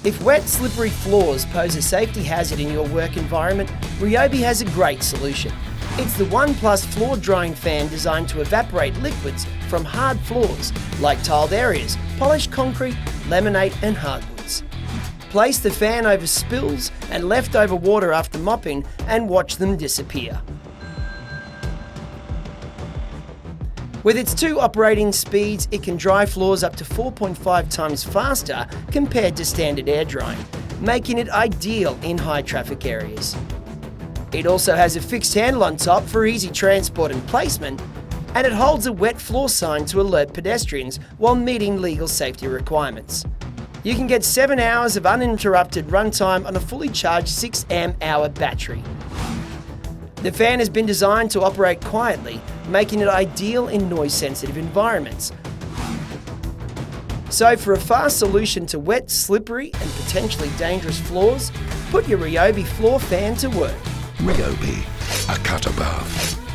If wet, slippery floors pose a safety hazard in your work environment, RYOBI has a great solution. It's the ONE+ floor drying fan designed to evaporate liquids from hard floors like tiled areas, polished concrete, laminate and hardwoods. Place the fan over spills and leftover water after mopping and watch them disappear. With its 2 operating speeds, it can dry floors up to 4.5 times faster compared to standard air drying, making it ideal in high traffic areas. It also has a fixed handle on top for easy transport and placement, and it holds a wet floor sign to alert pedestrians while meeting legal safety requirements. You can get 7 hours of uninterrupted runtime on a fully charged 6 amp-hour battery. The fan has been designed to operate quietly, making it ideal in noise-sensitive environments. So for a fast solution to wet, slippery and potentially dangerous floors, put your RYOBI floor fan to work. RYOBI, a cut above.